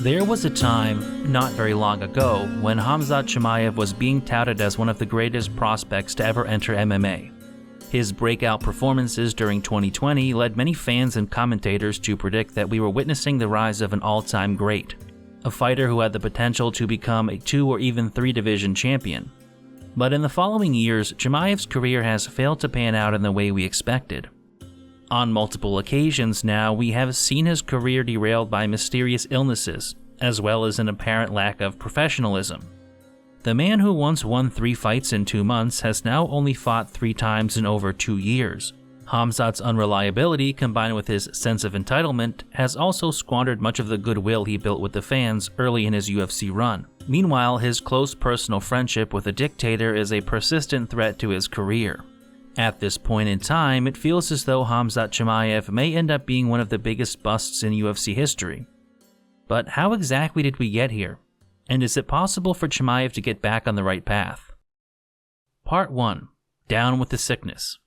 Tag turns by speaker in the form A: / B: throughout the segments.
A: There was a time, not very long ago, when Khamzat Chimaev was being touted as one of the greatest prospects to ever enter MMA. His breakout performances during 2020 led many fans and commentators to predict that we were witnessing the rise of an all-time great, a fighter who had the potential to become a 2 or even 3 division champion. But in the following years, Chimaev's career has failed to pan out in the way we expected. On multiple occasions now, we have seen his career derailed by mysterious illnesses, as well as an apparent lack of professionalism. The man who once won 3 fights in 2 months has now only fought 3 times in over 2 years. Khamzat's unreliability, combined with his sense of entitlement, has also squandered much of the goodwill he built with the fans early in his UFC run. Meanwhile, his close personal friendship with the dictator is a persistent threat to his career. At this point in time, it feels as though Khamzat Chimaev may end up being one of the biggest busts in UFC history. But how exactly did we get here? And is it possible for Chimaev to get back on the right path? Part 1. Down with the sickness.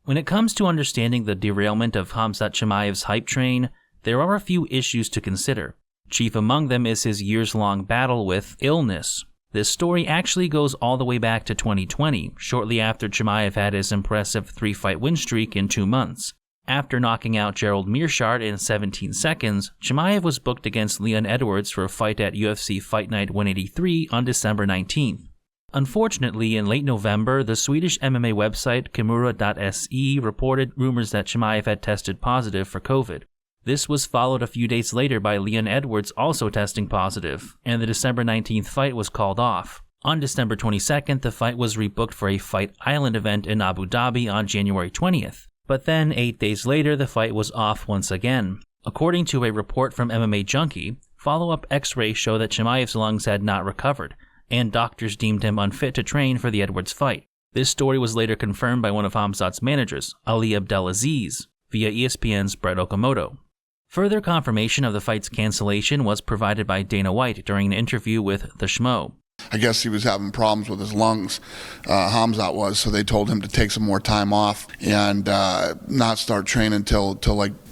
A: When it comes to understanding the derailment of Khamzat Chimaev's hype train, there are a few issues to consider. Chief among them is his years-long battle with illness. This story actually goes all the way back to 2020, shortly after Chimaev had his impressive 3-fight win streak in 2 months. After knocking out Gerald Meerschaert in 17 seconds, Chimaev was booked against Leon Edwards for a fight at UFC Fight Night 183 on December 19th. Unfortunately, in late November, the Swedish MMA website Kimura.se reported rumors that Chimaev had tested positive for COVID. This was followed a few days later by Leon Edwards also testing positive, and the December 19th fight was called off. On December 22nd, the fight was rebooked for a Fight Island event in Abu Dhabi on January 20th. But then, 8 days later, the fight was off once again. According to a report from MMA Junkie, follow-up x-rays show that Chimaev's lungs had not recovered, and doctors deemed him unfit to train for the Edwards fight. This story was later confirmed by one of Khamzat's managers, Ali Abdelaziz, via ESPN's Brett Okamoto. Further confirmation of the fight's cancellation was provided by Dana White during an interview with The Schmo.
B: I guess he was having problems with his lungs, Khamzat was, so they told him to take some more time off and not start training till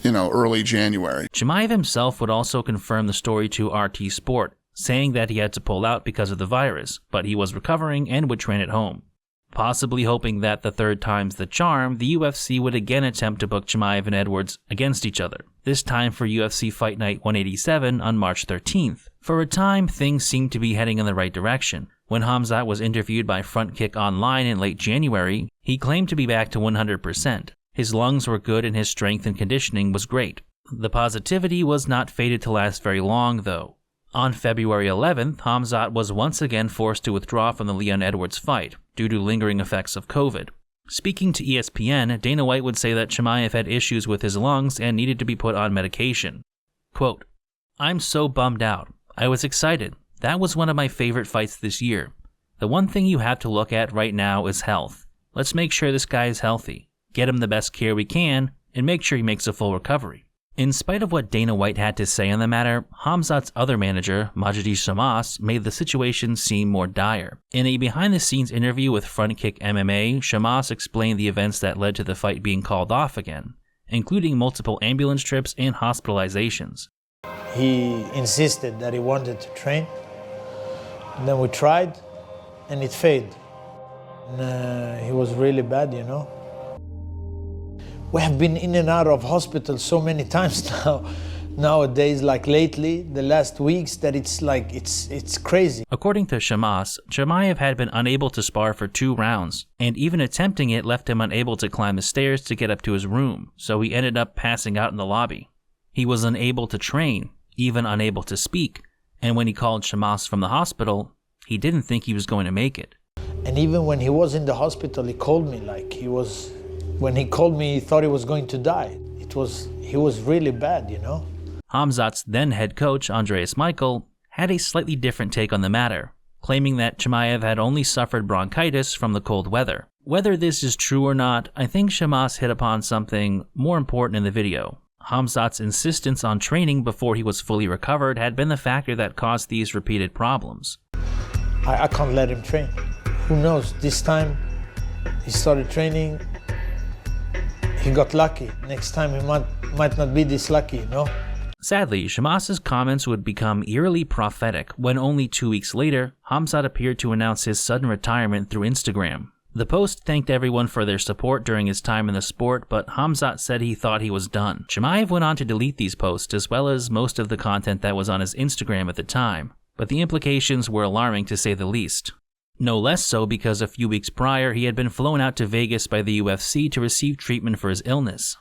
B: early January.
A: Chimaev himself would also confirm the story to RT Sport, saying that he had to pull out because of the virus, but he was recovering and would train at home. Possibly hoping that the third time's the charm, the UFC would again attempt to book Chimaev and Edwards against each other, this time for UFC Fight Night 187 on March 13th. For a time, things seemed to be heading in the right direction. When Khamzat was interviewed by Front Kick Online in late January, he claimed to be back to 100%. His lungs were good and his strength and conditioning was great. The positivity was not fated to last very long, though. On February 11th, Khamzat was once again forced to withdraw from the Leon Edwards fight due to lingering effects of COVID. Speaking to ESPN, Dana White would say that Chimaev had issues with his lungs and needed to be put on medication. Quote, "I'm so bummed out. I was excited. That was one of my favorite fights this year. The one thing you have to look at right now is health. Let's make sure this guy is healthy, get him the best care we can, and make sure he makes a full recovery." In spite of what Dana White had to say on the matter, Khamzat's other manager, Majdi Shamas, made the situation seem more dire. In a behind-the-scenes interview with Front Kick MMA, Shamas explained the events that led to the fight being called off again, including multiple ambulance trips and hospitalizations.
C: He insisted that he wanted to train, and then we tried, and it failed. And, he was really bad, We have been in and out of hospital so many times nowadays, like lately, the last weeks, that it's crazy.
A: According to Shamas, Chimaev had been unable to spar for 2 rounds, and even attempting it left him unable to climb the stairs to get up to his room, so he ended up passing out in the lobby. He was unable to train, even unable to speak, and when he called Shamas from the hospital, he didn't think he was going to make it.
C: And even when he was in the hospital, he called me when he called me, he thought he was going to die. He was really bad,
A: Khamzat's then head coach, Andreas Michael, had a slightly different take on the matter, claiming that Chimaev had only suffered bronchitis from the cold weather. Whether this is true or not, I think Shamas hit upon something more important in the video. Khamzat's insistence on training before he was fully recovered had been the factor that caused these repeated problems.
C: I can't let him train. Who knows, this time he started training, he got lucky. Next time he might not be this lucky,
A: Sadly, Chimaev's comments would become eerily prophetic when only 2 weeks later, Khamzat appeared to announce his sudden retirement through Instagram. The post thanked everyone for their support during his time in the sport, but Khamzat said he thought he was done. Chimaev went on to delete these posts as well as most of the content that was on his Instagram at the time, but the implications were alarming to say the least. No less so because a few weeks prior he had been flown out to Vegas by the UFC to receive treatment for his illness.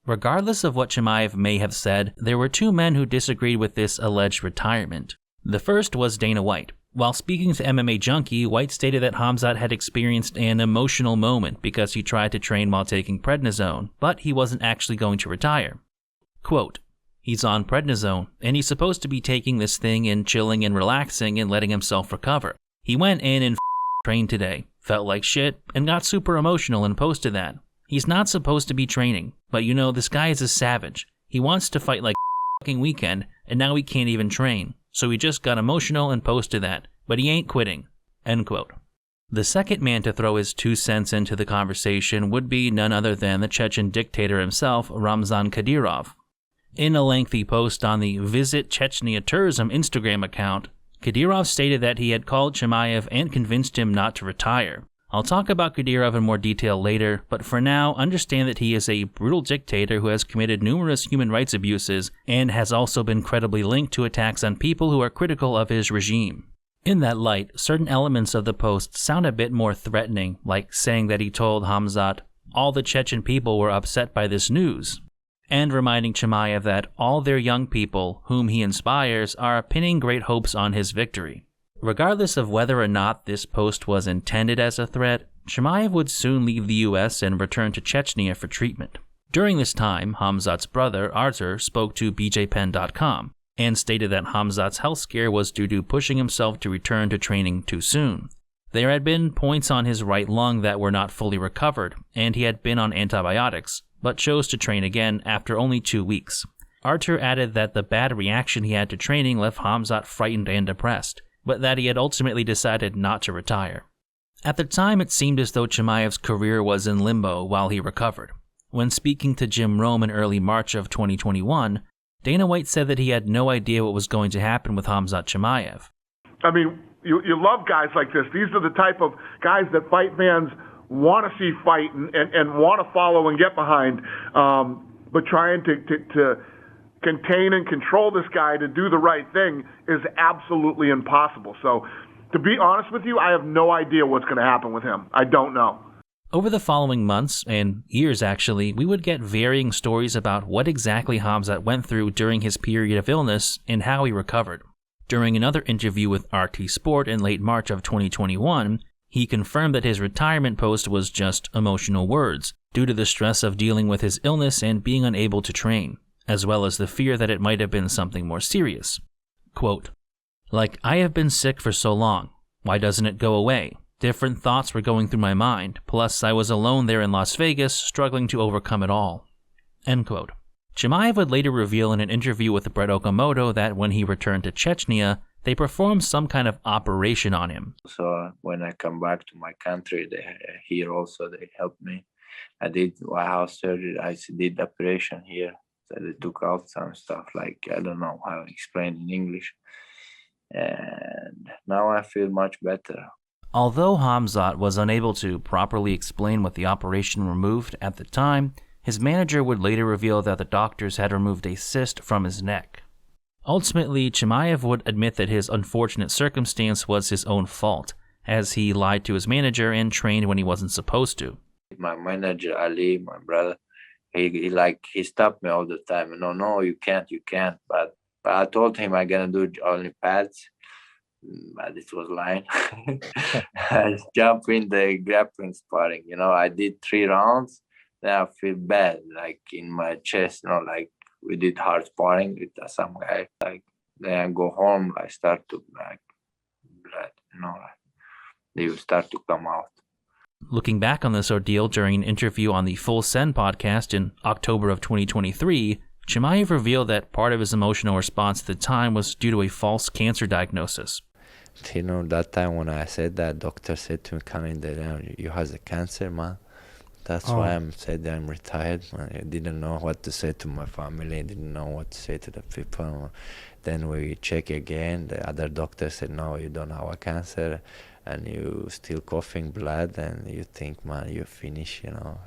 A: Regardless of what Chimaev may have said, there were two men who disagreed with this alleged retirement. The first was Dana White. While speaking to MMA Junkie, White stated that Khamzat had experienced an emotional moment because he tried to train while taking prednisone, but he wasn't actually going to retire. Quote, "He's on prednisone, and he's supposed to be taking this thing and chilling and relaxing and letting himself recover. He went in and trained today, felt like shit, and got super emotional and posted that. He's not supposed to be training, but you know, this guy is a savage. He wants to fight like fucking weekend, and now he can't even train. So he just got emotional and posted that, but he ain't quitting." End quote. The second man to throw his 2 cents into the conversation would be none other than the Chechen dictator himself, Ramzan Kadyrov. In a lengthy post on the Visit Chechnya Tourism Instagram account, Kadyrov stated that he had called Chimaev and convinced him not to retire. I'll talk about Kadyrov in more detail later, but for now, understand that he is a brutal dictator who has committed numerous human rights abuses and has also been credibly linked to attacks on people who are critical of his regime. In that light, certain elements of the post sound a bit more threatening, like saying that he told Khamzat, all the Chechen people were upset by this news, and reminding Chimaev that all their young people, whom he inspires, are pinning great hopes on his victory. Regardless of whether or not this post was intended as a threat, Chimaev would soon leave the US and return to Chechnya for treatment. During this time, Khamzat's brother, Artur, spoke to BJPen.com and stated that Khamzat's health scare was due to pushing himself to return to training too soon. There had been points on his right lung that were not fully recovered, and he had been on antibiotics, but chose to train again after only 2 weeks. Artur added that the bad reaction he had to training left Khamzat frightened and depressed, but that he had ultimately decided not to retire. At the time, it seemed as though Chimaev's career was in limbo while he recovered. When speaking to Jim Rome in early March of 2021, Dana White said that he had no idea what was going to happen with Khamzat Chimaev.
D: I mean, you love guys like this. These are the type of guys that fight fans want to see fight and want to follow and get behind, but trying to contain and control this guy to do the right thing is absolutely impossible. So, to be honest with you, I have no idea what's going to happen with him. I don't know.
A: Over the following months, and years actually, we would get varying stories about what exactly Khamzat went through during his period of illness and how he recovered. During another interview with RT Sport in late March of 2021, he confirmed that his retirement post was just emotional words, due to the stress of dealing with his illness and being unable to train, as well as the fear that it might have been something more serious. Quote, "Like, I have been sick for so long. Why doesn't it go away? Different thoughts were going through my mind, plus I was alone there in Las Vegas, struggling to overcome it all." End quote. Chimaev would later reveal in an interview with Brett Okamoto that when he returned to Chechnya, they performed some kind of operation on him.
E: So when I come back to my country, here also they helped me. I did house surgery, I did operation here. So they took out some stuff, like, I don't know how to explain in English. And now I feel much better.
A: Although Khamzat was unable to properly explain what the operation removed at the time, his manager would later reveal that the doctors had removed a cyst from his neck. Ultimately, Chimaev would admit that his unfortunate circumstance was his own fault, as he lied to his manager and trained when he wasn't supposed to.
E: My manager, Ali, my brother, he stopped me all the time. No, you can't. But I told him I'm gonna do only pads, but it was lying. I jumped in the grappling sparring. I did 3 rounds. Then I feel bad, like in my chest. Like we did hard sparring with some guy. Like then I go home, I start to blood. They will start to come out.
A: Looking back on this ordeal during an interview on the Full Send podcast in October of 2023, Chimaev revealed that part of his emotional response at the time was due to a false cancer diagnosis.
E: That time when I said that, doctor said to me, "Coming there, you have a cancer, man." That's why I'm said that I'm retired. I didn't know what to say to my family. I didn't know what to say to the people. Then we check again. The other doctor said, no, you don't have a cancer, and you still coughing blood, and you think, man, you're finished, you know.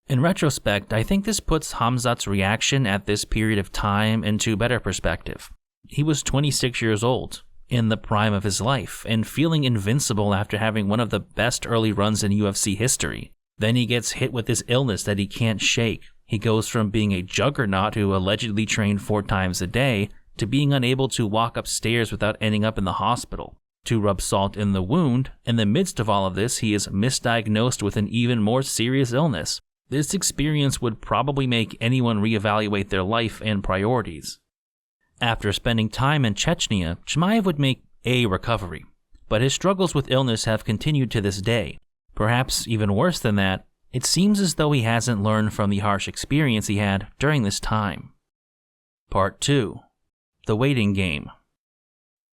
A: In retrospect, I think this puts Khamzat's reaction at this period of time into better perspective. He was 26 years old, in the prime of his life, and feeling invincible after having one of the best early runs in UFC history. Then he gets hit with this illness that he can't shake. He goes from being a juggernaut who allegedly trained 4 times a day to being unable to walk upstairs without ending up in the hospital. To rub salt in the wound, in the midst of all of this, he is misdiagnosed with an even more serious illness. This experience would probably make anyone reevaluate their life and priorities. After spending time in Chechnya, Chimaev would make a recovery, but his struggles with illness have continued to this day. Perhaps even worse than that, it seems as though he hasn't learned from the harsh experience he had during this time. Part 2. The Waiting Game.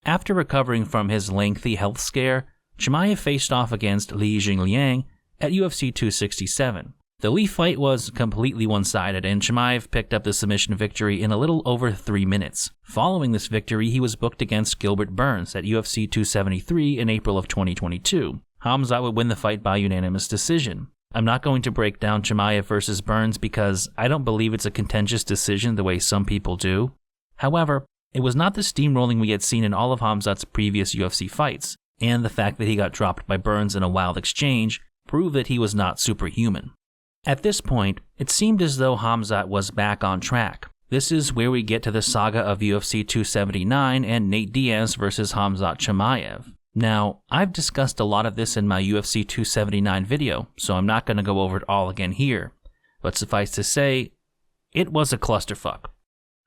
A: After recovering from his lengthy health scare, Chimaev faced off against Li Jingliang at UFC 267. The Li fight was completely one-sided, and Chimaev picked up the submission victory in a little over 3 minutes. Following this victory, he was booked against Gilbert Burns at UFC 273 in April of 2022. Khamzat would win the fight by unanimous decision. I'm not going to break down Chimaev versus Burns because I don't believe it's a contentious decision the way some people do. However, it was not the steamrolling we had seen in all of Khamzat's previous UFC fights, and the fact that he got dropped by Burns in a wild exchange proved that he was not superhuman. At this point, it seemed as though Khamzat was back on track. This is where we get to the saga of UFC 279 and Nate Diaz versus Khamzat Chimaev. Now, I've discussed a lot of this in my UFC 279 video, so I'm not going to go over it all again here. But suffice to say, it was a clusterfuck.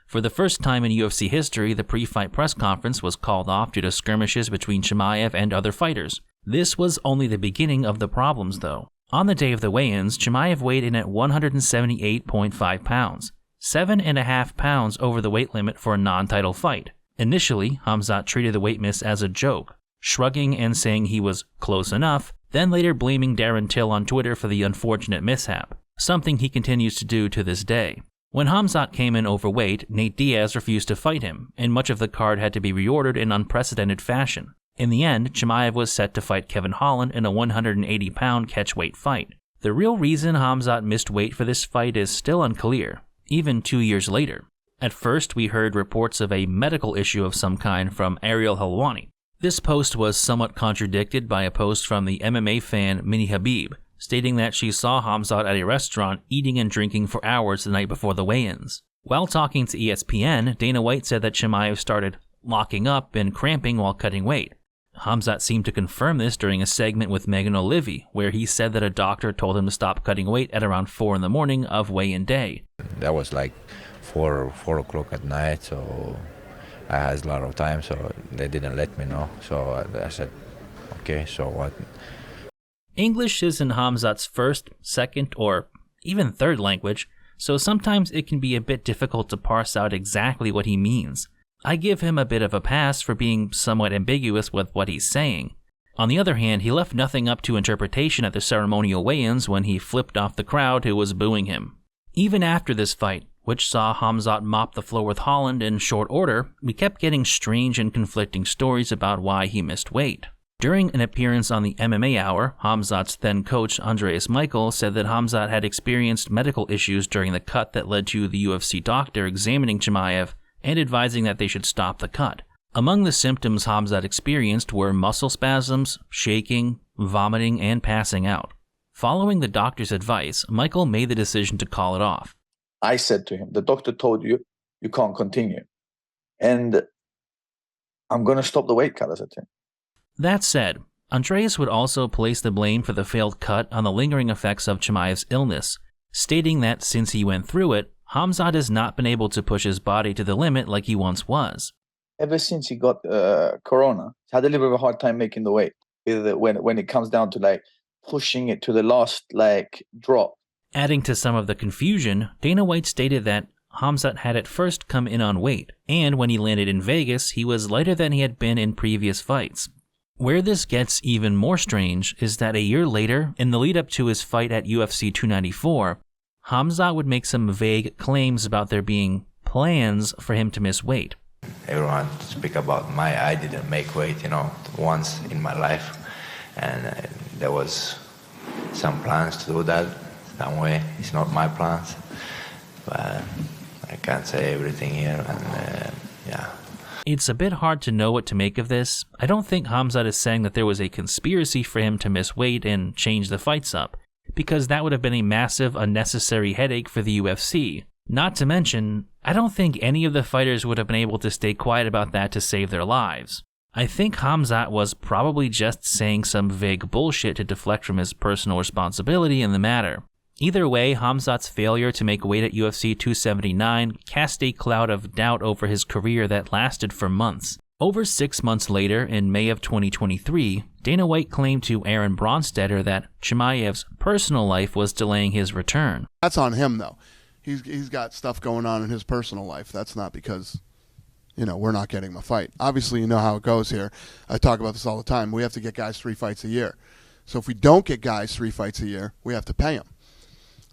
A: For the first time in UFC history, the pre-fight press conference was called off due to skirmishes between Chimaev and other fighters. This was only the beginning of the problems, though. On the day of the weigh-ins, Chimaev weighed in at 178.5 pounds, 7.5 pounds over the weight limit for a non-title fight. Initially, Khamzat treated the weight miss as a joke, shrugging and saying he was close enough, then later blaming Darren Till on Twitter for the unfortunate mishap, something he continues to do to this day. When Khamzat came in overweight, Nate Diaz refused to fight him, and much of the card had to be reordered in unprecedented fashion. In the end, Chimaev was set to fight Kevin Holland in a 180-pound catchweight fight. The real reason Khamzat missed weight for this fight is still unclear, even 2 years later. At first, we heard reports of a medical issue of some kind from Ariel Helwani. This post was somewhat contradicted by a post from the MMA fan Mini Habib, stating that she saw Khamzat at a restaurant eating and drinking for hours the night before the weigh-ins. While talking to ESPN, Dana White said that Chimaev started locking up and cramping while cutting weight. Khamzat seemed to confirm this during a segment with Megan O'Leary, where he said that a doctor told him to stop cutting weight at around 4 in the morning of weigh-in day.
E: That was like 4 o'clock at night, so I had a lot of time, so they didn't let me know. So I said, okay, so what?
A: English isn't Khamzat's first, second, or even third language, so sometimes it can be a bit difficult to parse out exactly what he means. I give him a bit of a pass for being somewhat ambiguous with what he's saying. On the other hand, he left nothing up to interpretation at the ceremonial weigh-ins when he flipped off the crowd who was booing him. Even after this fight, which saw Khamzat mop the floor with Holland in short order, we kept getting strange and conflicting stories about why he missed weight. During an appearance on the MMA Hour, Khamzat's then coach Andreas Michael said that Khamzat had experienced medical issues during the cut that led to the UFC doctor examining Chimaev and advising that they should stop the cut. Among the symptoms Khamzat experienced were muscle spasms, shaking, vomiting, and passing out. Following the doctor's advice, Michael made the decision to call it off.
F: I said to him, the doctor told you, you can't continue. And I'm going to stop the weight cut, I said to him.
A: That said, Andreas would also place the blame for the failed cut on the lingering effects of Chimaev's illness, stating that since he went through it, Khamzat has not been able to push his body to the limit like he once was.
F: Ever since he got corona, he's had a little bit of a hard time making the weight when it comes down to like pushing it to the last like drop.
A: Adding to some of the confusion, Dana White stated that Khamzat had at first come in on weight, and when he landed in Vegas, he was lighter than he had been in previous fights. Where this gets even more strange is that a year later, in the lead up to his fight at UFC 294, Khamzat would make some vague claims about there being plans for him to miss weight.
G: Everyone speak about I didn't make weight, once in my life, and there was some plans to do that some way. It's not my plans, but I can't say everything here, and yeah.
A: It's a bit hard to know what to make of this. I don't think Khamzat is saying that there was a conspiracy for him to miss weight and change the fights up, because that would have been a massive, unnecessary headache for the UFC. Not to mention, I don't think any of the fighters would have been able to stay quiet about that to save their lives. I think Khamzat was probably just saying some vague bullshit to deflect from his personal responsibility in the matter. Either way, Khamzat's failure to make weight at UFC 279 cast a cloud of doubt over his career that lasted for months. Over 6 months later, in May of 2023, Dana White claimed to Aaron Bronstetter that Chimaev's personal life was delaying his return.
B: That's on him, though. He's got stuff going on in his personal life. That's not because, we're not getting him a fight. Obviously, you know how it goes here. I talk about this all the time. We have to get guys 3 fights a year. So if we don't get guys 3 fights a year, we have to pay them.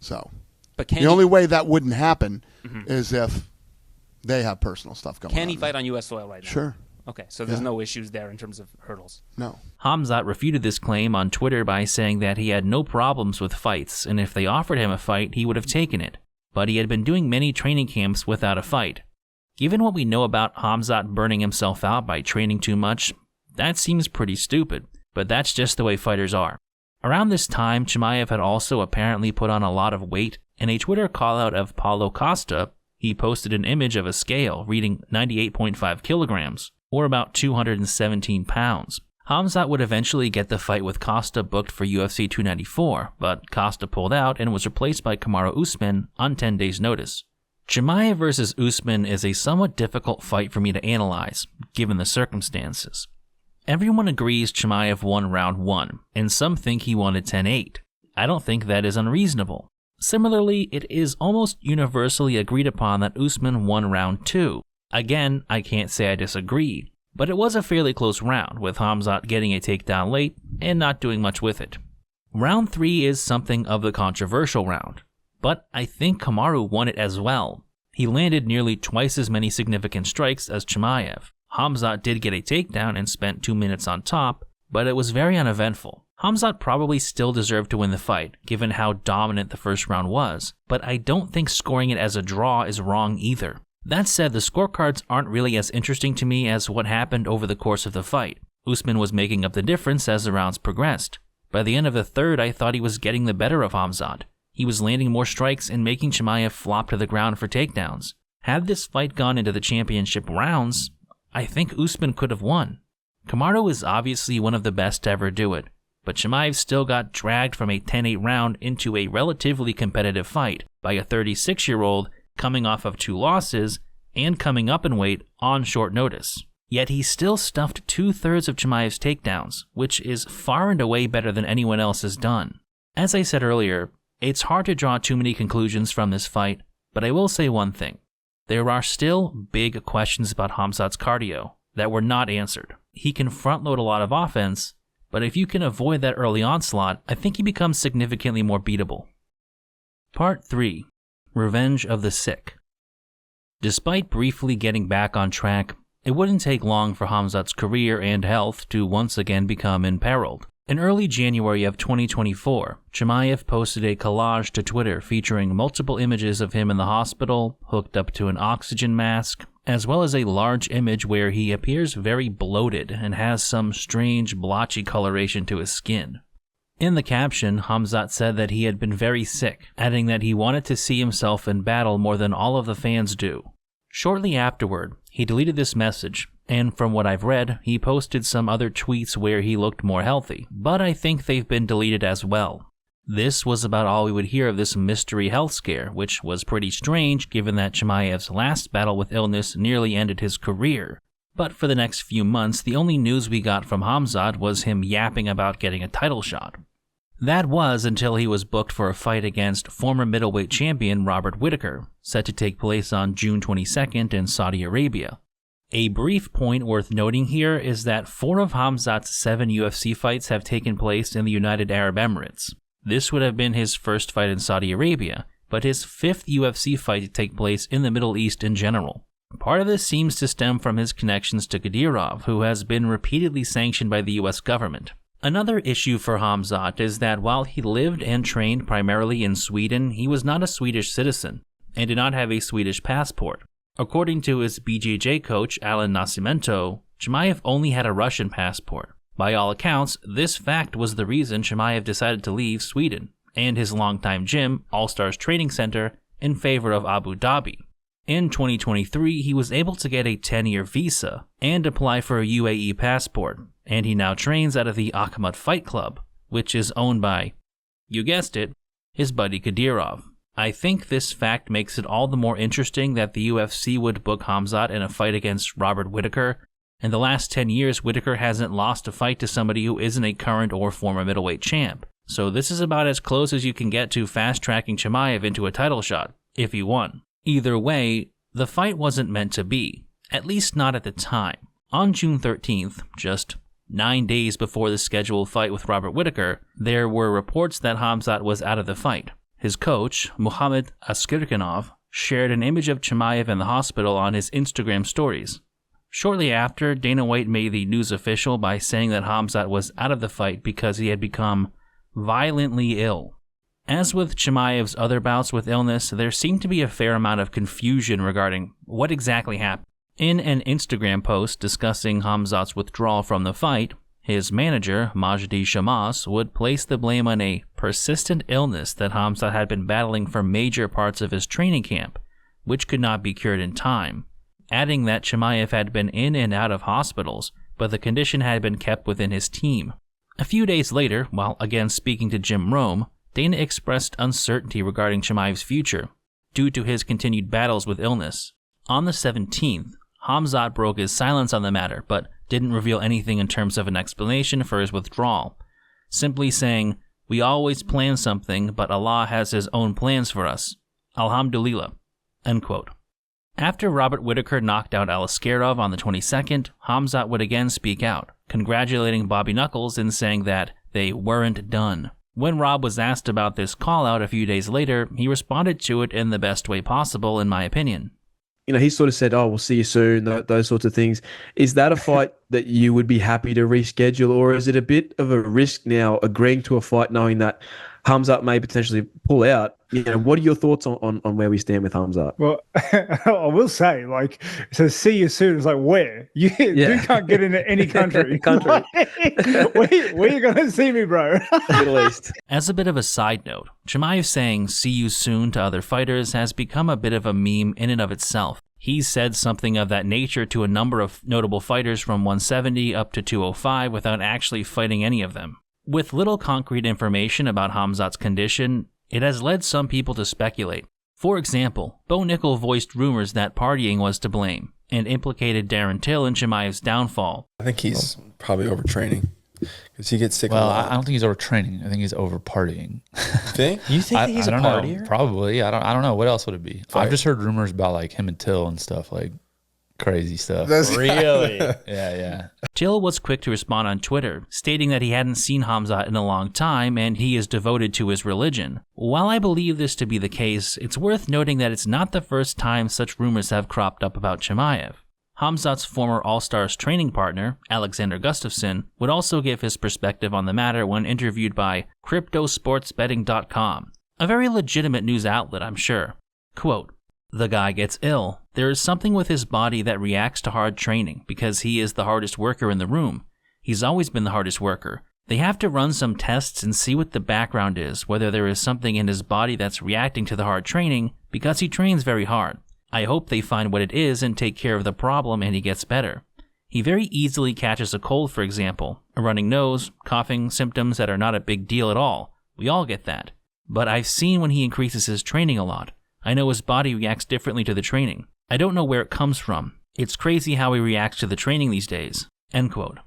B: So the only way that wouldn't happen is if they have personal stuff going on.
H: Can he fight on U.S. soil right now?
B: Sure.
H: Okay, so there's no issues there in terms of hurdles.
B: No.
A: Khamzat refuted this claim on Twitter by saying that he had no problems with fights, and if they offered him a fight, he would have taken it. But he had been doing many training camps without a fight. Given what we know about Khamzat burning himself out by training too much, that seems pretty stupid, but that's just the way fighters are. Around this time, Chimaev had also apparently put on a lot of weight. In a Twitter callout of Paulo Costa, he posted an image of a scale reading 98.5 kilograms, or about 217 pounds. Khamzat would eventually get the fight with Costa booked for UFC 294, but Costa pulled out and was replaced by Kamaru Usman on 10 days' notice. Chimaev versus Usman is a somewhat difficult fight for me to analyze, given the circumstances. Everyone agrees Chimaev won round 1, and some think he won it 10-8. I don't think that is unreasonable. Similarly, it is almost universally agreed upon that Usman won round 2. Again, I can't say I disagree, but it was a fairly close round, with Khamzat getting a takedown late and not doing much with it. Round 3 is something of the controversial round, but I think Kamaru won it as well. He landed nearly twice as many significant strikes as Chimaev. Khamzat did get a takedown and spent 2 minutes on top, but it was very uneventful. Khamzat probably still deserved to win the fight, given how dominant the first round was, but I don't think scoring it as a draw is wrong either. That said, the scorecards aren't really as interesting to me as what happened over the course of the fight. Usman was making up the difference as the rounds progressed. By the end of the third, I thought he was getting the better of Khamzat. He was landing more strikes and making Chimaev flop to the ground for takedowns. Had this fight gone into the championship rounds, I think Usman could have won. Kamaru is obviously one of the best to ever do it, but Chimaev still got dragged from a 10-8 round into a relatively competitive fight by a 36-year-old coming off of 2 losses and coming up in weight on short notice. Yet he still stuffed 2/3 of Chimaev's takedowns, which is far and away better than anyone else has done. As I said earlier, it's hard to draw too many conclusions from this fight, but I will say one thing. There are still big questions about Khamzat's cardio that were not answered. He can front-load a lot of offense, but if you can avoid that early onslaught, I think he becomes significantly more beatable. Part 3. Revenge of the Sick. Despite briefly getting back on track, it wouldn't take long for Khamzat's career and health to once again become imperiled. In early January of 2024, Chimaev posted a collage to Twitter featuring multiple images of him in the hospital, hooked up to an oxygen mask, as well as a large image where he appears very bloated and has some strange blotchy coloration to his skin. In the caption, Khamzat said that he had been very sick, adding that he wanted to see himself in battle more than all of the fans do. Shortly afterward, he deleted this message, and from what I've read, he posted some other tweets where he looked more healthy, but I think they've been deleted as well. This was about all we would hear of this mystery health scare, which was pretty strange given that Chimaev's last battle with illness nearly ended his career. But for the next few months, the only news we got from Khamzat was him yapping about getting a title shot. That was until he was booked for a fight against former middleweight champion Robert Whittaker, set to take place on June 22nd in Saudi Arabia. A brief point worth noting here is that 4 of Khamzat's 7 UFC fights have taken place in the United Arab Emirates. This would have been his first fight in Saudi Arabia, but his 5th UFC fight to take place in the Middle East in general. Part of this seems to stem from his connections to Kadyrov, who has been repeatedly sanctioned by the US government. Another issue for Khamzat is that while he lived and trained primarily in Sweden, he was not a Swedish citizen and did not have a Swedish passport. According to his BJJ coach, Alan Nascimento, Chimaev only had a Russian passport. By all accounts, this fact was the reason Chimaev decided to leave Sweden and his longtime gym, All Stars Training Center, in favor of Abu Dhabi. In 2023, he was able to get a 10-year visa and apply for a UAE passport, and he now trains out of the Ahmed Fight Club, which is owned by, you guessed it, his buddy Kadyrov. I think this fact makes it all the more interesting that the UFC would book Khamzat in a fight against Robert Whittaker. In the last 10 years, Whittaker hasn't lost a fight to somebody who isn't a current or former middleweight champ. So this is about as close as you can get to fast-tracking Chimaev into a title shot, if he won. Either way, the fight wasn't meant to be, at least not at the time. On June 13th, just 9 days before the scheduled fight with Robert Whittaker, there were reports that Khamzat was out of the fight. His coach, Muhammad Askirkanov, shared an image of Chimaev in the hospital on his Instagram stories. Shortly after, Dana White made the news official by saying that Khamzat was out of the fight because he had become violently ill. As with Chimaev's other bouts with illness, there seemed to be a fair amount of confusion regarding what exactly happened. In an Instagram post discussing Khamzat's withdrawal from the fight, his manager, Majdi Shamas, would place the blame on a persistent illness that Khamzat had been battling for major parts of his training camp, which could not be cured in time, adding that Chimaev had been in and out of hospitals, but the condition had been kept within his team. A few days later, while again speaking to Jim Rome, Dana expressed uncertainty regarding Chimaev's future, due to his continued battles with illness. On the 17th, Khamzat broke his silence on the matter, but didn't reveal anything in terms of an explanation for his withdrawal, simply saying, "We always plan something, but Allah has His own plans for us. Alhamdulillah." End quote. After Robert Whittaker knocked out Askirkanov on the 22nd, Khamzat would again speak out, congratulating Bobby Knuckles and saying that they weren't done. When Rob was asked about this call-out a few days later, he responded to it in the best way possible, in my opinion.
I: You know, he sort of said, "Oh, we'll see you soon," those sorts of things. Is that a fight that you would be happy to reschedule, or is it a bit of a risk now agreeing to a fight knowing that Khamzat may potentially pull out? You know, what are your thoughts on where we stand with Khamzat?
J: Well, I will say, like, so see you soon. It's like, where? You can't get into any country. Where are you going to see me, bro?
I: Middle East.
A: As a bit of a side note, Chimaev saying "see you soon" to other fighters has become a bit of a meme in and of itself. He's said something of that nature to a number of notable fighters from 170 up to 205 without actually fighting any of them. With little concrete information about Khamzat's condition, it has led some people to speculate. For example, Bo Nickel voiced rumors that partying was to blame, and implicated Darren Till in Chimaev's downfall.
K: I think he's probably overtraining, because he gets sick a
L: Well,
K: lot.
L: I don't think he's overtraining. I think he's over-partying.
K: Think?
M: You think that he's a partier?
L: Know. Probably. I don't know. What else would it be? I've just heard rumors about like him and Till and stuff, like crazy stuff.
M: Really?
L: Yeah.
A: Till was quick to respond on Twitter, stating that he hadn't seen Khamzat in a long time and he is devoted to his religion. While I believe this to be the case, it's worth noting that it's not the first time such rumors have cropped up about Chimaev. Khamzat's former All-Stars training partner, Alexander Gustafsson, would also give his perspective on the matter when interviewed by CryptoSportsBetting.com, a very legitimate news outlet, I'm sure. Quote, "The guy gets ill. There is something with his body that reacts to hard training because he is the hardest worker in the room. He's always been the hardest worker. They have to run some tests and see what the background is, whether there is something in his body that's reacting to the hard training because he trains very hard. I hope they find what it is and take care of the problem and he gets better. He very easily catches a cold, for example, a running nose, coughing, symptoms that are not a big deal at all. We all get that. But I've seen when he increases his training a lot. I know his body reacts differently to the training. I don't know where it comes from. It's crazy how he reacts to the training these days." End quote.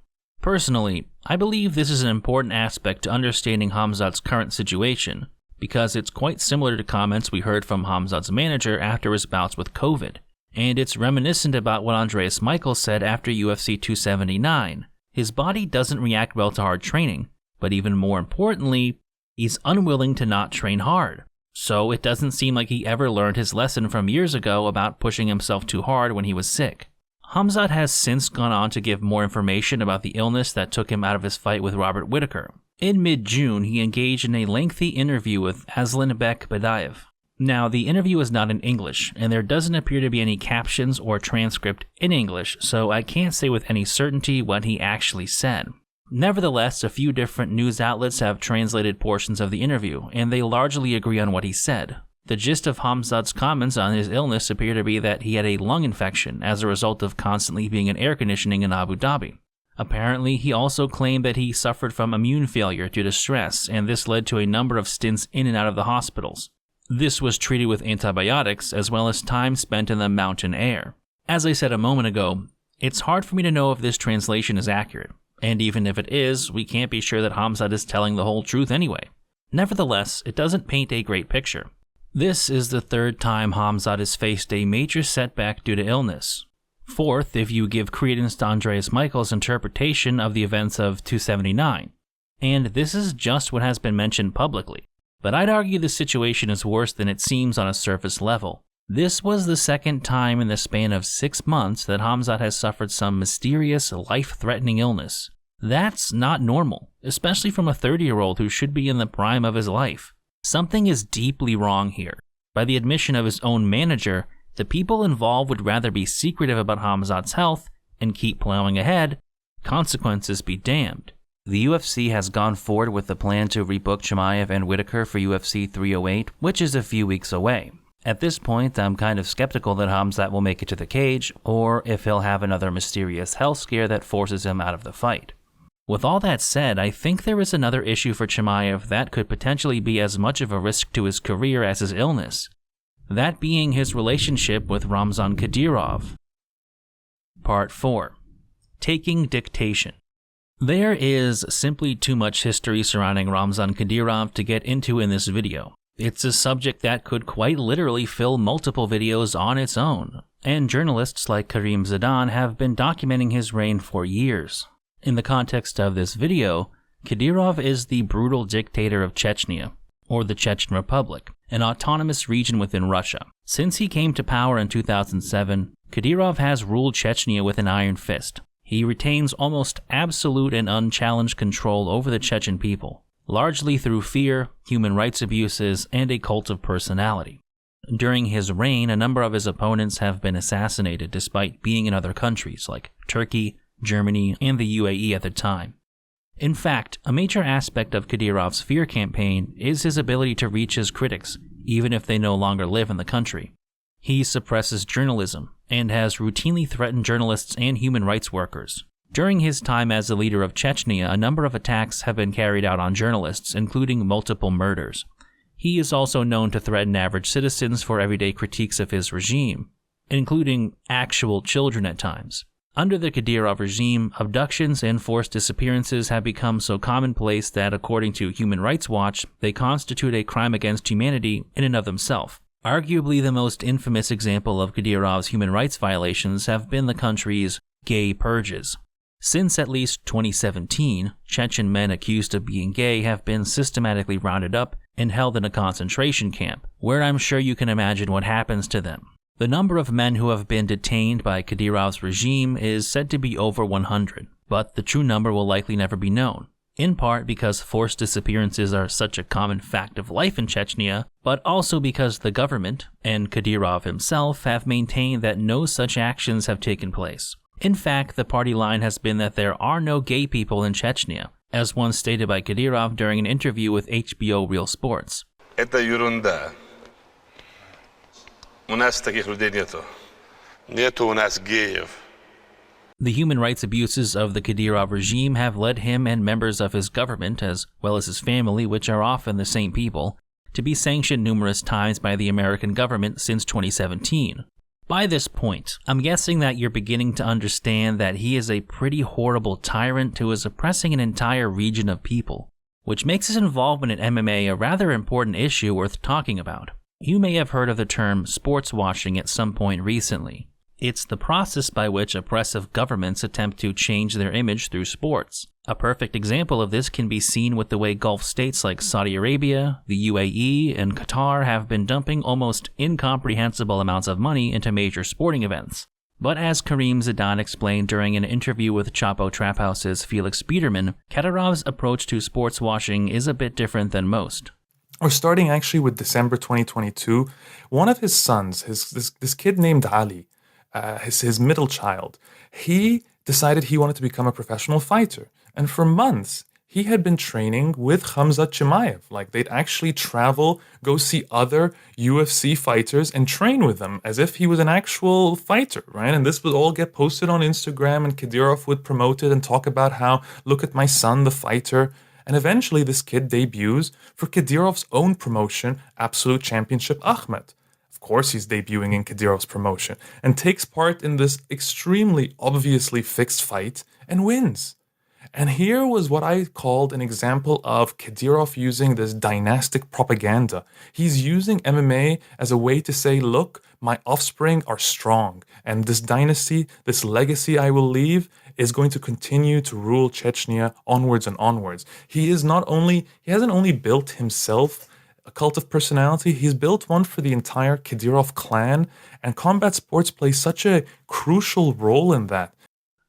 A: Personally, I believe this is an important aspect to understanding Khamzat's current situation, because it's quite similar to comments we heard from Khamzat's manager after his bouts with COVID. And it's reminiscent about what Andreas Michael said after UFC 279. His body doesn't react well to hard training, but even more importantly, he's unwilling to not train hard. So it doesn't seem like he ever learned his lesson from years ago about pushing himself too hard when he was sick. Khamzat has since gone on to give more information about the illness that took him out of his fight with Robert Whittaker. In mid-June, he engaged in a lengthy interview with Aslanbek Badaev. Now, the interview is not in English, and there doesn't appear to be any captions or transcript in English, so I can't say with any certainty what he actually said. Nevertheless, a few different news outlets have translated portions of the interview, and they largely agree on what he said. The gist of Khamzat's comments on his illness appear to be that he had a lung infection as a result of constantly being in air conditioning in Abu Dhabi. Apparently, he also claimed that he suffered from immune failure due to stress, and this led to a number of stints in and out of the hospitals. This was treated with antibiotics as well as time spent in the mountain air. As I said a moment ago, it's hard for me to know if this translation is accurate, and even if it is, we can't be sure that Khamzat is telling the whole truth anyway. Nevertheless, it doesn't paint a great picture. This is the third time Khamzat has faced a major setback due to illness. Fourth, if you give credence to Andreas Michael's interpretation of the events of 279. And this is just what has been mentioned publicly. But I'd argue the situation is worse than it seems on a surface level. This was the second time in the span of 6 months that Khamzat has suffered some mysterious, life-threatening illness. That's not normal, especially from a 30-year-old who should be in the prime of his life. Something is deeply wrong here. By the admission of his own manager, the people involved would rather be secretive about Khamzat's health and keep plowing ahead. Consequences be damned. The UFC has gone forward with the plan to rebook Chimaev and Whittaker for UFC 308, which is a few weeks away. At this point, I'm kind of skeptical that Khamzat will make it to the cage, or if he'll have another mysterious health scare that forces him out of the fight. With all that said, I think there is another issue for Chimaev that could potentially be as much of a risk to his career as his illness. That being his relationship with Ramzan Kadyrov. Part 4. Taking Dictation. There is simply too much history surrounding Ramzan Kadyrov to get into in this video. It's a subject that could quite literally fill multiple videos on its own, and journalists like Karim Zidan have been documenting his reign for years. In the context of this video, Kadyrov is the brutal dictator of Chechnya, or the Chechen Republic, an autonomous region within Russia. Since he came to power in 2007, Kadyrov has ruled Chechnya with an iron fist. He retains almost absolute and unchallenged control over the Chechen people, largely through fear, human rights abuses, and a cult of personality. During his reign, a number of his opponents have been assassinated despite being in other countries like Turkey, Germany, and the UAE at the time. In fact, a major aspect of Kadyrov's fear campaign is his ability to reach his critics, even if they no longer live in the country. He suppresses journalism and has routinely threatened journalists and human rights workers. During his time as the leader of Chechnya, a number of attacks have been carried out on journalists, including multiple murders. He is also known to threaten average citizens for everyday critiques of his regime, including actual children at times. Under the Kadyrov regime, abductions and forced disappearances have become so commonplace that, according to Human Rights Watch, they constitute a crime against humanity in and of themselves. Arguably the most infamous example of Kadyrov's human rights violations have been the country's gay purges. Since at least 2017, Chechen men accused of being gay have been systematically rounded up and held in a concentration camp, where I'm sure you can imagine what happens to them. The number of men who have been detained by Kadyrov's regime is said to be over 100, but the true number will likely never be known, in part because forced disappearances are such a common fact of life in Chechnya, but also because the government, and Kadyrov himself, have maintained that no such actions have taken place. In fact, the party line has been that there are no gay people in Chechnya, as once stated by Kadyrov during an interview with HBO Real Sports.
N: Это ерунда. У нас таких людей нету. Нету у нас геев.
A: The human rights abuses of the Kadyrov regime have led him and members of his government, as well as his family, which are often the same people, to be sanctioned numerous times by the American government since 2017. By this point, I'm guessing that you're beginning to understand that he is a pretty horrible tyrant who is oppressing an entire region of people, which makes his involvement in MMA a rather important issue worth talking about. You may have heard of the term sports washing at some point recently. It's the process by which oppressive governments attempt to change their image through sports. A perfect example of this can be seen with the way Gulf states like Saudi Arabia, the UAE, and Qatar have been dumping almost incomprehensible amounts of money into major sporting events. But as Kareem Zidane explained during an interview with Chapo Trap House's Felix Biederman, Kadyrov's approach to sports washing is a bit different than most.
O: Or starting actually with December 2022, one of his sons, this kid named Ali, his middle child, he decided he wanted to become a professional fighter. And for months, he had been training with Khamzat Chimaev. Like, they'd actually travel, go see other UFC fighters and train with them as if he was an actual fighter, right? And this would all get posted on Instagram, and Kadyrov would promote it and talk about how, look at my son, the fighter. And eventually this kid debuts for Kadyrov's own promotion, Absolute Championship Ahmed. Of course, he's debuting in Kadyrov's promotion and takes part in this extremely obviously fixed fight and wins. And here was what I called an example of Kadyrov using this dynastic propaganda. He's using MMA as a way to say, look, my offspring are strong, and this dynasty, this legacy I will leave is going to continue to rule Chechnya onwards and onwards. He hasn't only built himself a cult of personality, he's built one for the entire Kadyrov clan, and combat sports play such a crucial role in that.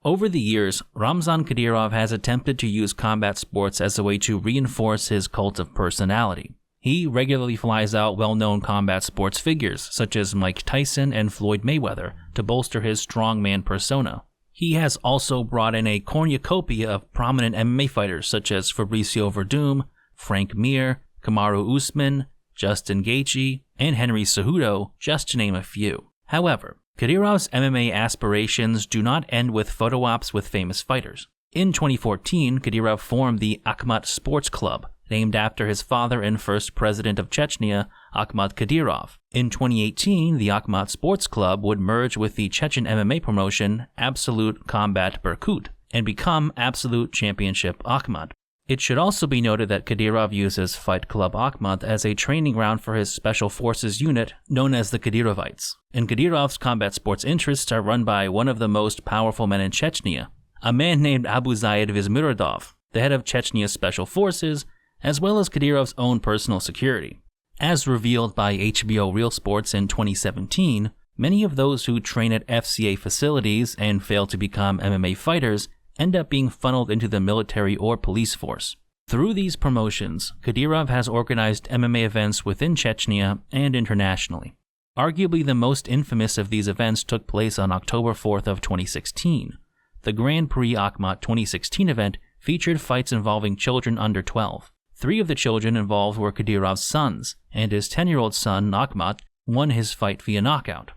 A: Over the years, Ramzan Kadyrov has attempted to use combat sports as a way to reinforce his cult of personality. He regularly flies out well-known combat sports figures, such as Mike Tyson and Floyd Mayweather, to bolster his strongman persona. He has also brought in a cornucopia of prominent MMA fighters such as Fabricio Verdum, Frank Mir, Kamaru Usman, Justin Gaethje, and Henry Cejudo, just to name a few. However, Kadyrov's MMA aspirations do not end with photo ops with famous fighters. In 2014, Kadyrov formed the Akhmat Sports Club, named after his father and first president of Chechnya, Akhmat Kadyrov. In 2018, the Akhmat Sports Club would merge with the Chechen MMA promotion Absolute Combat Berkut and become Absolute Championship Akhmat. It should also be noted that Kadyrov uses Fight Club Akhmat as a training ground for his special forces unit known as the Kadyrovites. And Kadyrov's combat sports interests are run by one of the most powerful men in Chechnya, a man named Abu Zaid Vizmirodov, the head of Chechnya's special forces, as well as Kadyrov's own personal security. As revealed by HBO Real Sports in 2017, many of those who train at FCA facilities and fail to become MMA fighters end up being funneled into the military or police force. Through these promotions, Kadyrov has organized MMA events within Chechnya and internationally. Arguably the most infamous of these events took place on October 4th of 2016. The Grand Prix Akhmat 2016 event featured fights involving children under 12. 3 of the children involved were Kadyrov's sons, and his 10-year-old son, Akhmat, won his fight via knockout.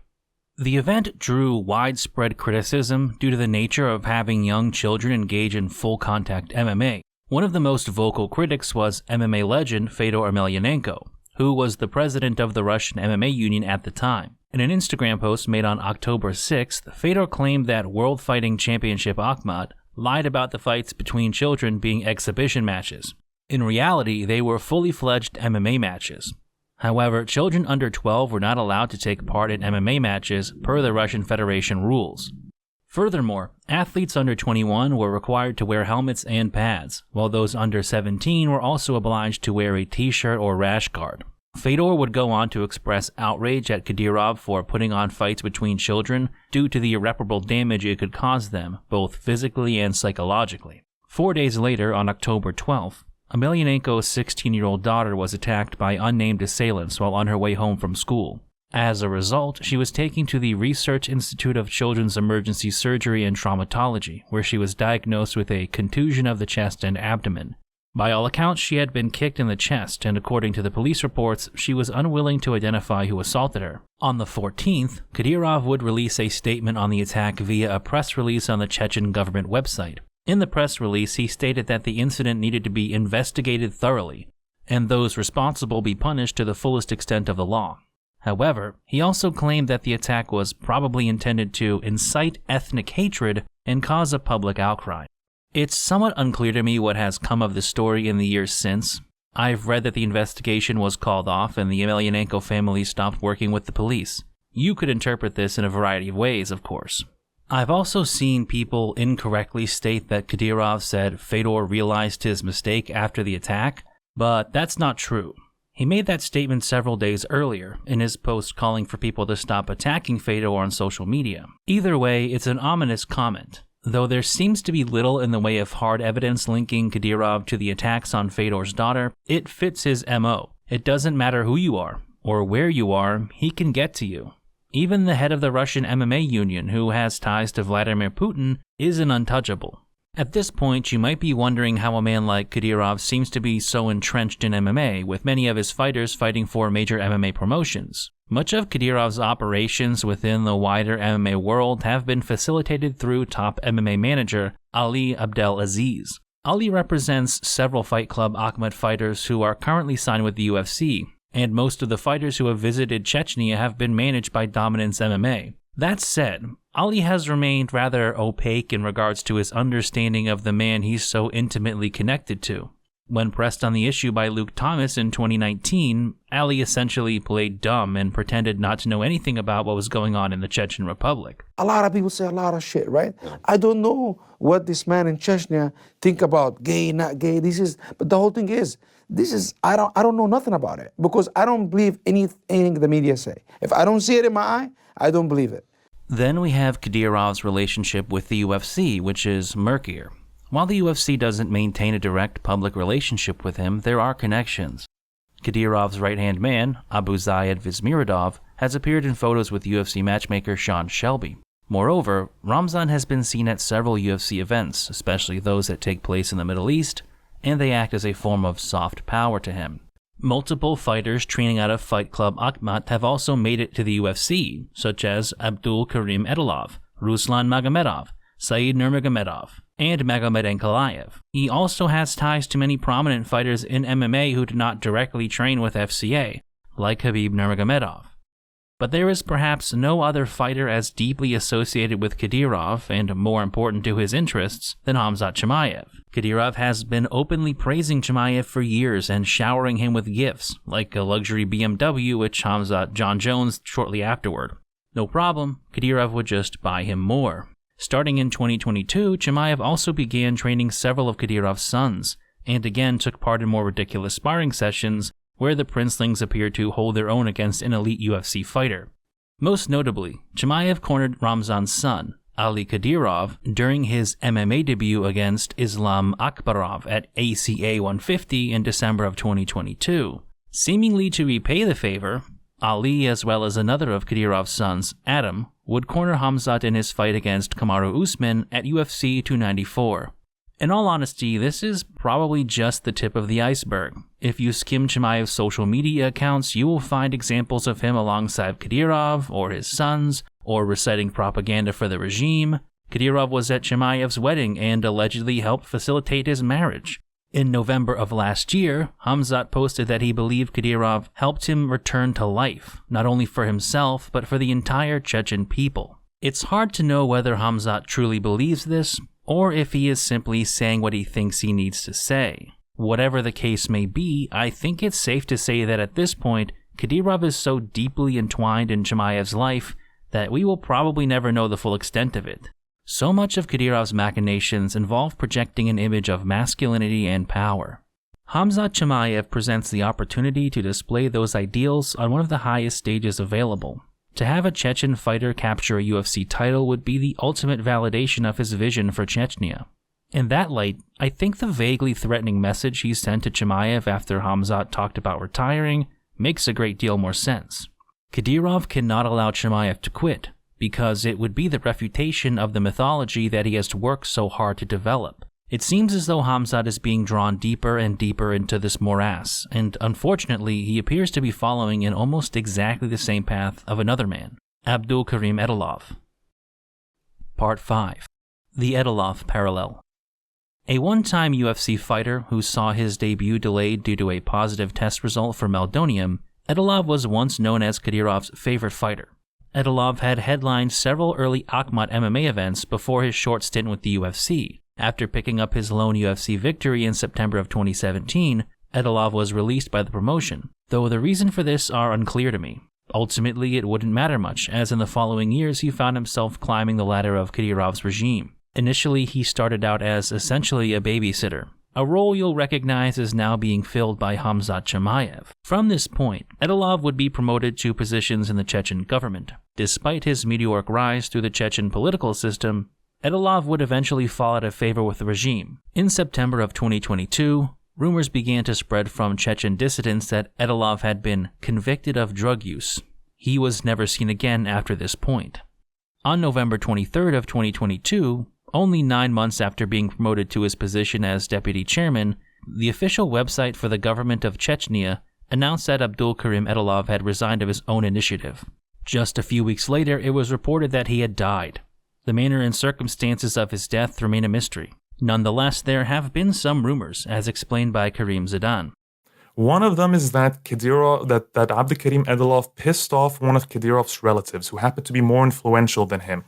A: The event drew widespread criticism due to the nature of having young children engage in full-contact MMA. One of the most vocal critics was MMA legend Fedor Emelianenko, who was the president of the Russian MMA Union at the time. In an Instagram post made on October 6th, Fedor claimed that World Fighting Championship Akhmat lied about the fights between children being exhibition matches. In reality, they were fully fledged MMA matches. However, children under 12 were not allowed to take part in MMA matches per the Russian Federation rules. Furthermore, athletes under 21 were required to wear helmets and pads, while those under 17 were also obliged to wear a t-shirt or rash guard. Fedor would go on to express outrage at Kadyrov for putting on fights between children due to the irreparable damage it could cause them, both physically and psychologically. 4 days later, on October 12th, Emelianenko's 16-year-old daughter was attacked by unnamed assailants while on her way home from school. As a result, she was taken to the Research Institute of Children's Emergency Surgery and Traumatology, where she was diagnosed with a contusion of the chest and abdomen. By all accounts, she had been kicked in the chest, and according to the police reports, she was unwilling to identify who assaulted her. On the 14th, Kadyrov would release a statement on the attack via a press release on the Chechen government website. In the press release, he stated that the incident needed to be investigated thoroughly, and those responsible be punished to the fullest extent of the law. However, he also claimed that the attack was probably intended to incite ethnic hatred and cause a public outcry. It's somewhat unclear to me what has come of the story in the years since. I've read that the investigation was called off and the Emelianenko family stopped working with the police. You could interpret this in a variety of ways, of course. I've also seen people incorrectly state that Kadyrov said Fedor realized his mistake after the attack, but that's not true. He made that statement several days earlier in his post calling for people to stop attacking Fedor on social media. Either way, it's an ominous comment. Though there seems to be little in the way of hard evidence linking Kadyrov to the attacks on Fedor's daughter, it fits his MO. It doesn't matter who you are or where you are, he can get to you. Even the head of the Russian MMA union, who has ties to Vladimir Putin, is an untouchable. At this point, you might be wondering how a man like Kadyrov seems to be so entrenched in MMA, with many of his fighters fighting for major MMA promotions. Much of Kadyrov's operations within the wider MMA world have been facilitated through top MMA manager Ali Abdelaziz. Ali represents several Fight Club Ahmed fighters who are currently signed with the UFC, and most of the fighters who have visited Chechnya have been managed by Dominance MMA. That said, Ali has remained rather opaque in regards to his understanding of the man he's so intimately connected to. When pressed on the issue by Luke Thomas in 2019, Ali essentially played dumb and pretended not to know anything about what was going on in the Chechen Republic.
P: A lot of people say a lot of shit, right? I don't know what this man in Chechnya think about gay, not gay. But the whole thing is, I don't know nothing about it because I don't believe anything the media say. If I don't see it in my eye, I don't believe it.
A: Then we have Kadyrov's relationship with the UFC, which is murkier. While the UFC doesn't maintain a direct public relationship with him, there are connections. Kadyrov's right-hand man, Abuzayed Vismirodov, has appeared in photos with UFC matchmaker Sean Shelby. Moreover, Ramzan has been seen at several UFC events, especially those that take place in the Middle East, and they act as a form of soft power to him. Multiple fighters training out of Fight Club Akhmat have also made it to the UFC, such as Abdul Karim Edilov, Ruslan Magomedov, Said Nurmagomedov, and Magomed Ankalaev. He also has ties to many prominent fighters in MMA who do not directly train with FCA, like Khabib Nurmagomedov. But there is perhaps no other fighter as deeply associated with Kadyrov and more important to his interests than Khamzat Chimaev. Kadyrov has been openly praising Chimaev for years and showering him with gifts, like a luxury BMW which Khamzat John Jones shortly afterward. No problem, Kadyrov would just buy him more. Starting in 2022, Chimaev also began training several of Kadyrov's sons, and again took part in more ridiculous sparring sessions where the princelings appeared to hold their own against an elite UFC fighter. Most notably, Chimaev cornered Ramzan's son, Ali Kadyrov, during his MMA debut against Islam Akbarov at ACA 150 in December of 2022. Seemingly to repay the favor, Ali, as well as another of Kadyrov's sons, Adam, would corner Khamzat in his fight against Kamaru Usman at UFC 294. In all honesty, this is probably just the tip of the iceberg. If you skim Chimaev's social media accounts, you will find examples of him alongside Kadyrov or his sons, or reciting propaganda for the regime. Kadyrov was at Chimaev's wedding and allegedly helped facilitate his marriage. In November of last year, Khamzat posted that he believed Kadyrov helped him return to life, not only for himself, but for the entire Chechen people. It's hard to know whether Khamzat truly believes this, or if he is simply saying what he thinks he needs to say. Whatever the case may be, I think it's safe to say that at this point, Kadyrov is so deeply entwined in Chimaev's life that we will probably never know the full extent of it. So much of Kadyrov's machinations involve projecting an image of masculinity and power. Khamzat Chimaev presents the opportunity to display those ideals on one of the highest stages available. To have a Chechen fighter capture a UFC title would be the ultimate validation of his vision for Chechnya. In that light, I think the vaguely threatening message he sent to Chimaev after Khamzat talked about retiring makes a great deal more sense. Kadyrov cannot allow Chimaev to quit, because it would be the refutation of the mythology that he has worked so hard to develop. It seems as though Khamzat is being drawn deeper and deeper into this morass, and unfortunately he appears to be following in almost exactly the same path of another man, Abdul Karim Edilov. Part 5. The Elda Parallel. A one-time UFC fighter who saw his debut delayed due to a positive test result for meldonium, Edilov was once known as Kadyrov's favorite fighter. Edilov had headlined several early Akhmat MMA events before his short stint with the UFC. After picking up his lone UFC victory in September of 2017, Edilov was released by the promotion, though the reason for this are unclear to me. Ultimately, it wouldn't matter much, as in the following years he found himself climbing the ladder of Kadyrov's regime. Initially, he started out as essentially a babysitter, a role you'll recognize is now being filled by Khamzat Chimaev. From this point, Edilov would be promoted to positions in the Chechen government. Despite his meteoric rise through the Chechen political system, Edilov would eventually fall out of favor with the regime. In September of 2022, rumors began to spread from Chechen dissidents that Edilov had been convicted of drug use. He was never seen again after this point. On November 23rd of 2022, only 9 months after being promoted to his position as deputy chairman, the official website for the government of Chechnya announced that Abdulkarim Edilov had resigned of his own initiative. Just a few weeks later, it was reported that he had died. The manner and circumstances of his death remain a mystery. Nonetheless, there have been some rumors, as explained by Karim Zidan.
O: One of them is that Abdulkarim Edilov pissed off one of Kadyrov's relatives, who happened to be more influential than him.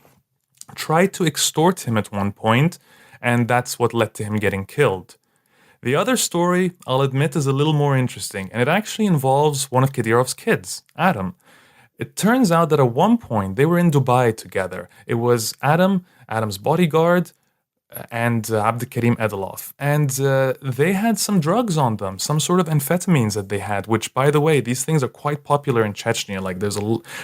O: Tried to extort him at one point, and that's what led to him getting killed. The other story, I'll admit, is a little more interesting, and it actually involves one of Kadyrov's kids, Adam. It turns out that at one point they were in Dubai together. It was Adam's bodyguard, and Abdulkarim Edilov. And they had some drugs on them, some sort of amphetamines that they had, which, by the way, these things are quite popular in Chechnya. Like, there's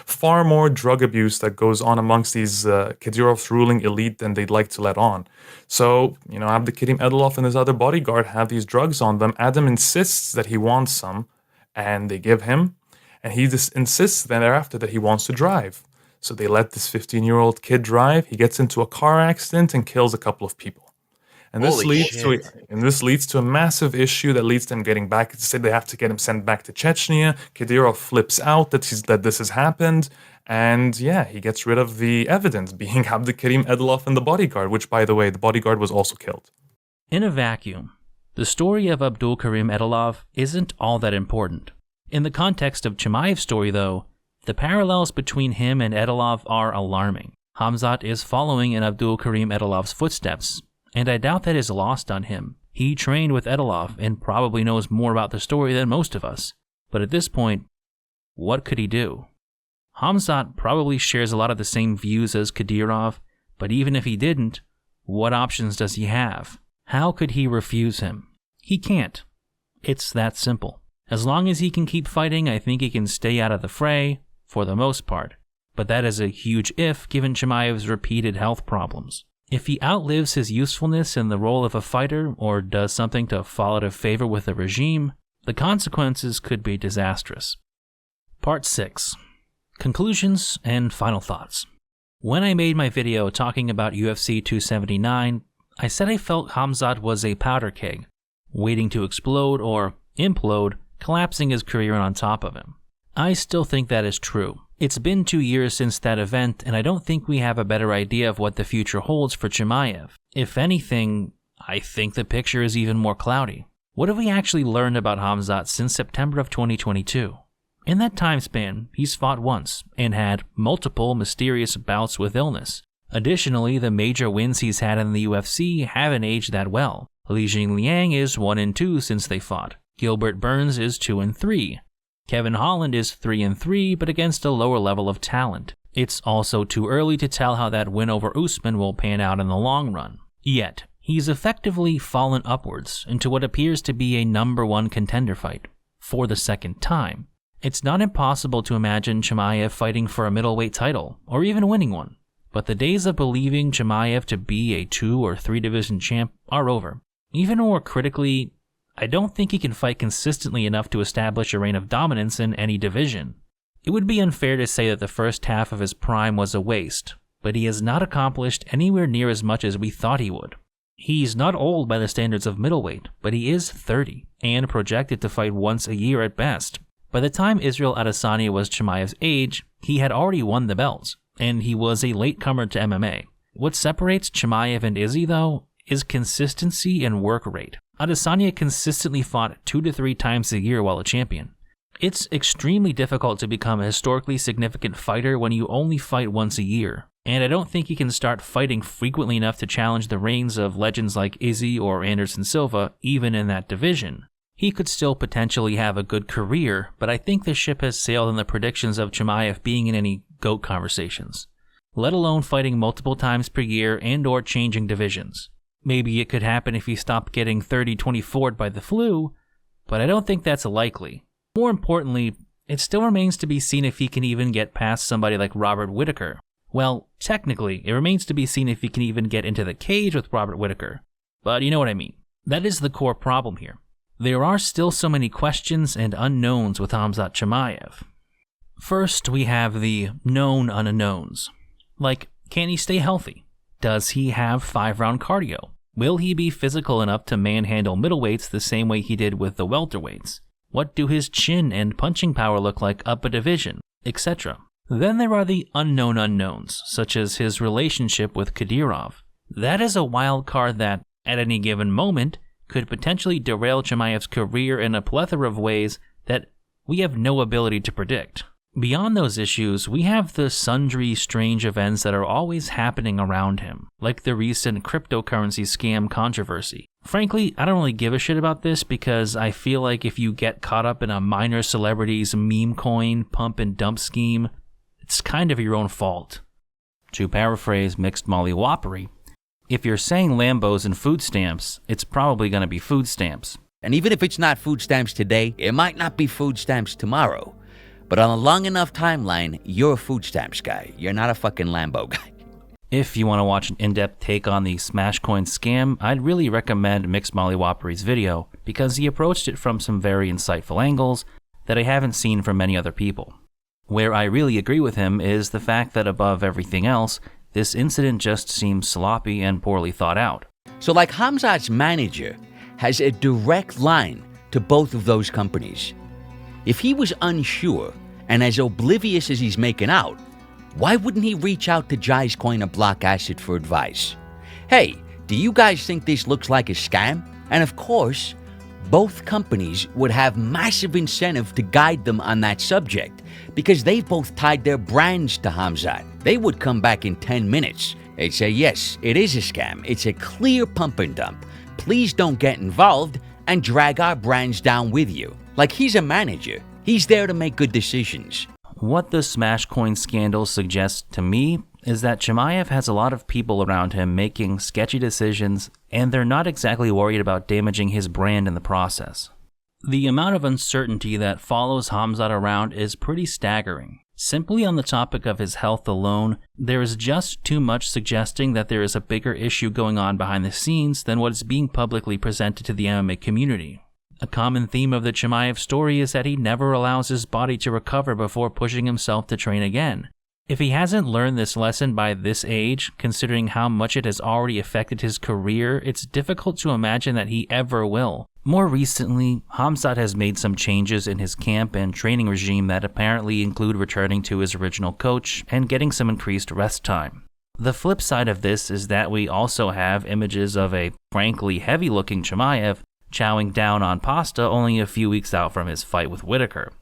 O: far more drug abuse that goes on amongst these Kadyrov's ruling elite than they'd like to let on. So, Abdulkarim Edilov and his other bodyguard have these drugs on them. Adam insists that he wants some, and they give him. And he just insists then thereafter that he wants to drive. So they let this 15-year-old kid drive. He gets into a car accident and kills a couple of people. And this leads to a massive issue that leads to them getting back. They say they have to get him sent back to Chechnya. Kadyrov flips out that this has happened. And yeah, he gets rid of the evidence, being Abdulkarim Edilov and the bodyguard, which, by the way, the bodyguard was also killed.
A: In a vacuum, the story of Abdulkarim Edilov isn't all that important. In the context of Chimaev's story, though, the parallels between him and Edilov are alarming. Khamzat is following in Abdulkarim Edilov's footsteps, and I doubt that is lost on him. He trained with Edilov and probably knows more about the story than most of us. But at this point, what could he do? Khamzat probably shares a lot of the same views as Kadyrov, but even if he didn't, what options does he have? How could he refuse him? He can't. It's that simple. As long as he can keep fighting, I think he can stay out of the fray, for the most part. But that is a huge if, given Chimaev's repeated health problems. If he outlives his usefulness in the role of a fighter, or does something to fall out of favor with the regime, the consequences could be disastrous. Part 6. Conclusions and final thoughts. When I made my video talking about UFC 279, I said I felt Khamzat was a powder keg, waiting to explode or implode, collapsing his career on top of him. I still think that is true. It's been 2 years since that event, and I don't think we have a better idea of what the future holds for Chimaev. If anything, I think the picture is even more cloudy. What have we actually learned about Khamzat since September of 2022? In that time span, he's fought once, and had multiple mysterious bouts with illness. Additionally, the major wins he's had in the UFC haven't aged that well. Li Jingliang is 1-2 since they fought. Gilbert Burns is 2-3. Kevin Holland is 3-3, but against a lower level of talent. It's also too early to tell how that win over Usman will pan out in the long run. Yet, he's effectively fallen upwards into what appears to be a #1 contender fight, for the second time. It's not impossible to imagine Chimaev fighting for a middleweight title, or even winning one. But the days of believing Chimaev to be a 2 or 3 division champ are over. Even more critically, I don't think he can fight consistently enough to establish a reign of dominance in any division. It would be unfair to say that the first half of his prime was a waste, but he has not accomplished anywhere near as much as we thought he would. He's not old by the standards of middleweight, but he is 30, and projected to fight once a year at best. By the time Israel Adesanya was Chimaev's age, he had already won the belts, and he was a latecomer to MMA. What separates Chimaev and Izzy, though, is consistency and work rate. Adesanya consistently fought 2 to 3 times a year while a champion. It's extremely difficult to become a historically significant fighter when you only fight once a year, and I don't think he can start fighting frequently enough to challenge the reigns of legends like Izzy or Anderson Silva, even in that division. He could still potentially have a good career, but I think the ship has sailed on the predictions of Chimaev being in any GOAT conversations, let alone fighting multiple times per year and or changing divisions. Maybe it could happen if he stopped getting 30-24'd by the flu, but I don't think that's likely. More importantly, it still remains to be seen if he can even get past somebody like Robert Whittaker. Well, technically, it remains to be seen if he can even get into the cage with Robert Whittaker, but you know what I mean. That is the core problem here. There are still so many questions and unknowns with Khamzat Chimaev. First, we have the known unknowns. Like, can he stay healthy? Does he have 5-round cardio? Will he be physical enough to manhandle middleweights the same way he did with the welterweights? What do his chin and punching power look like up a division, etc.? Then there are the unknown unknowns, such as his relationship with Kadyrov. That is a wild card that, at any given moment, could potentially derail Chimaev's career in a plethora of ways that we have no ability to predict. Beyond those issues, we have the sundry strange events that are always happening around him, like the recent cryptocurrency scam controversy. Frankly, I don't really give a shit about this because I feel like if you get caught up in a minor celebrity's meme coin pump and dump scheme, it's kind of your own fault. To paraphrase Mixed Mollywoppery, if you're saying Lambos and food stamps, it's probably going to be food stamps.
Q: And even if it's not food stamps today, it might not be food stamps tomorrow. But on a long enough timeline, you're a food stamps guy. You're not a fucking Lambo guy.
A: If you want to watch an in-depth take on the Smashcoin scam, I'd really recommend Mixed Mollywoppery's video because he approached it from some very insightful angles that I haven't seen from many other people. Where I really agree with him is the fact that above everything else, this incident just seems sloppy and poorly thought out.
Q: So like Khamzat's manager has a direct line to both of those companies. If he was unsure and as oblivious as he's making out, why wouldn't he reach out to Jai's Coin or Block Acid for advice? Hey, do you guys think this looks like a scam? And of course, both companies would have massive incentive to guide them on that subject because they've both tied their brands to Khamzat. They would come back in 10 minutes. They'd say, yes, it is a scam. It's a clear pump and dump. Please don't get involved and drag our brands down with you. Like he's a manager. He's there to make good decisions.
A: What the Smashcoin scandal suggests to me is that Chimaev has a lot of people around him making sketchy decisions, and they're not exactly worried about damaging his brand in the process. The amount of uncertainty that follows Khamzat around is pretty staggering. Simply on the topic of his health alone, there is just too much suggesting that there is a bigger issue going on behind the scenes than what is being publicly presented to the MMA community. A common theme of the Chimaev story is that he never allows his body to recover before pushing himself to train again. If he hasn't learned this lesson by this age, considering how much it has already affected his career, it's difficult to imagine that he ever will. More recently, Khamzat has made some changes in his camp and training regime that apparently include returning to his original coach and getting some increased rest time. The flip side of this is that we also have images of a frankly heavy-looking Chimaev chowing down on pasta only a few weeks out from his fight with Whittaker.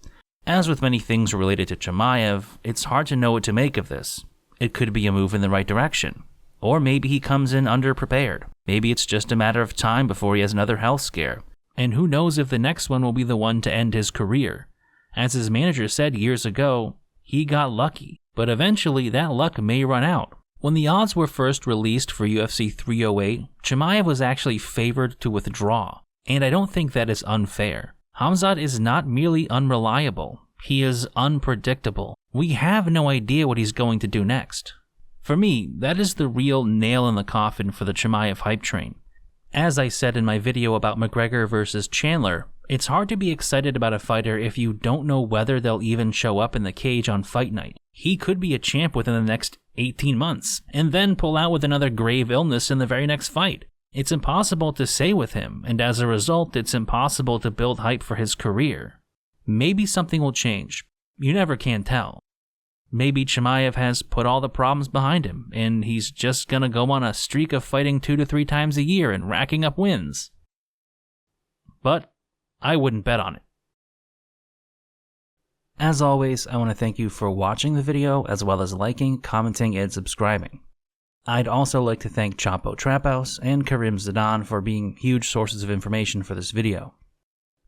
A: As with many things related to Chimaev, it's hard to know what to make of this. It could be a move in the right direction. Or maybe he comes in underprepared. Maybe it's just a matter of time before he has another health scare. And who knows if the next one will be the one to end his career. As his manager said years ago, he got lucky. But eventually that luck may run out. When the odds were first released for UFC 308, Chimaev was actually favored to withdraw. And I don't think that is unfair. Khamzat is not merely unreliable, he is unpredictable. We have no idea what he's going to do next. For me, that is the real nail in the coffin for the Chimaev hype train. As I said in my video about McGregor versus Chandler, it's hard to be excited about a fighter if you don't know whether they'll even show up in the cage on fight night. He could be a champ within the next 18 months, and then pull out with another grave illness in the very next fight. It's impossible to say with him, and as a result, it's impossible to build hype for his career. Maybe something will change. You never can tell. Maybe Chimaev has put all the problems behind him, and he's just gonna go on a streak of fighting 2 to 3 times a year and racking up wins. But I wouldn't bet on it. As always, I want to thank you for watching the video, as well as liking, commenting, and subscribing. I'd also like to thank Chapo Trap House and Karim Zidane for being huge sources of information for this video.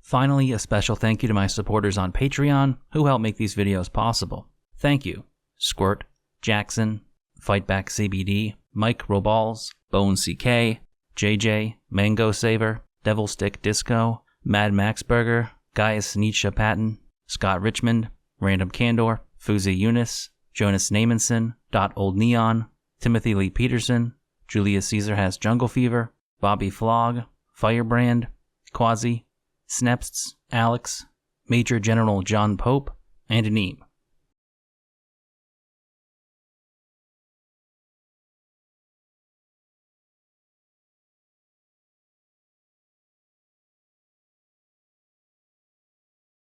A: Finally, a special thank you to my supporters on Patreon who help make these videos possible. Thank you, Squirt, Jackson, Fightback CBD, Mike Roballs, Bone CK, JJ, Mango Saver, Devil Stick Disco, Mad Max Burger, Gaius Nietzsche Patton, Scott Richmond, Random Candor, Fuzi Eunice, Jonas Namenson, Old Neon, Timothy Lee Peterson, Julius Caesar Has Jungle Fever, Bobby Flog, Firebrand, Quasi, Snepsts, Alex, Major General John Pope, and Aneem.